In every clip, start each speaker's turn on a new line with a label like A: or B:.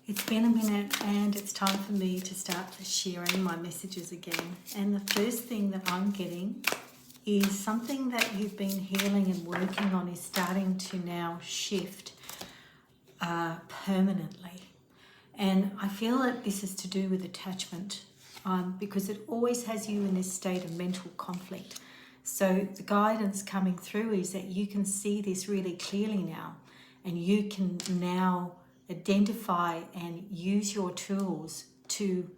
A: It's been a minute and it's time for me to start sharing my messages again. And the first thing that I'm getting is something that you've been healing and working on is starting to now shift permanently. And I feel that this is to do with attachment because it always has you in this state of mental conflict. So the guidance coming through is that you can see this really clearly now, and you can now identify and use your tools to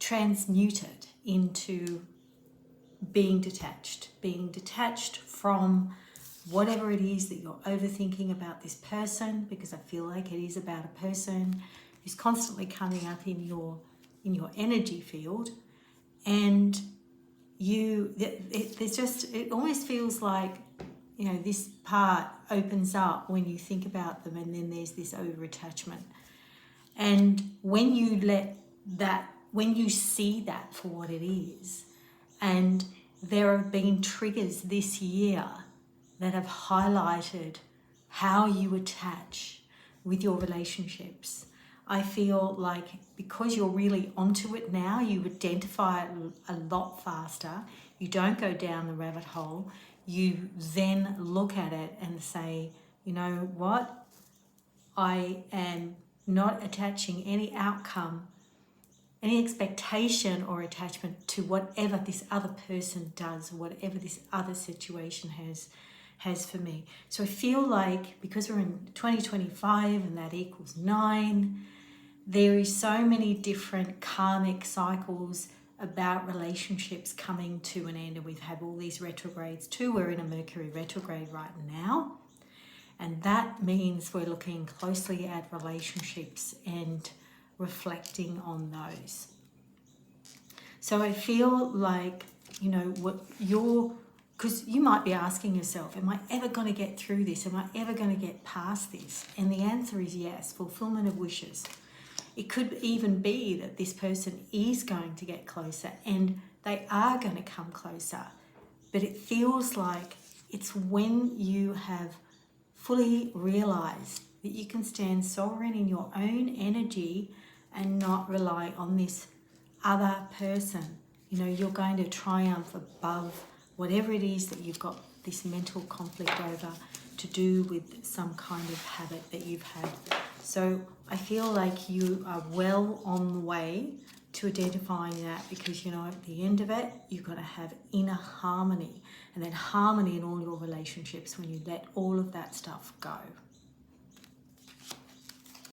A: transmute it into being detached from whatever it is that you're overthinking about this person, because I feel like it is about a person who's constantly coming up in your energy field. And it almost feels like, this part opens up when you think about them, and then there's this over attachment. And when you see that for what it is, and there have been triggers this year that have highlighted how you attach with your relationships, I feel like because you're really onto it now, you identify it a lot faster. You don't go down the rabbit hole. You then look at it and say, you know what? I am not attaching any outcome, any expectation or attachment to whatever this other person does, whatever this other situation has for me. So I feel like because we're in 2025 and that equals 9, there is so many different karmic cycles about relationships coming to an end, and we've had all these retrogrades too. We're in a Mercury retrograde right now, and that means we're looking closely at relationships and reflecting on those. So I feel like, because you might be asking yourself, am I ever going to get through this? Am I ever going to get past this? And the answer is yes, fulfillment of wishes. It could even be that this person is going to get closer and they are going to come closer. But it feels like it's when you have fully realized that you can stand sovereign in your own energy and not rely on this other person. You're going to triumph above whatever it is that you've got this mental conflict over, to do with some kind of habit that you've had. So I feel like you are well on the way to identifying that, because at the end of it, you're going to have inner harmony, and then harmony in all your relationships when you let all of that stuff go.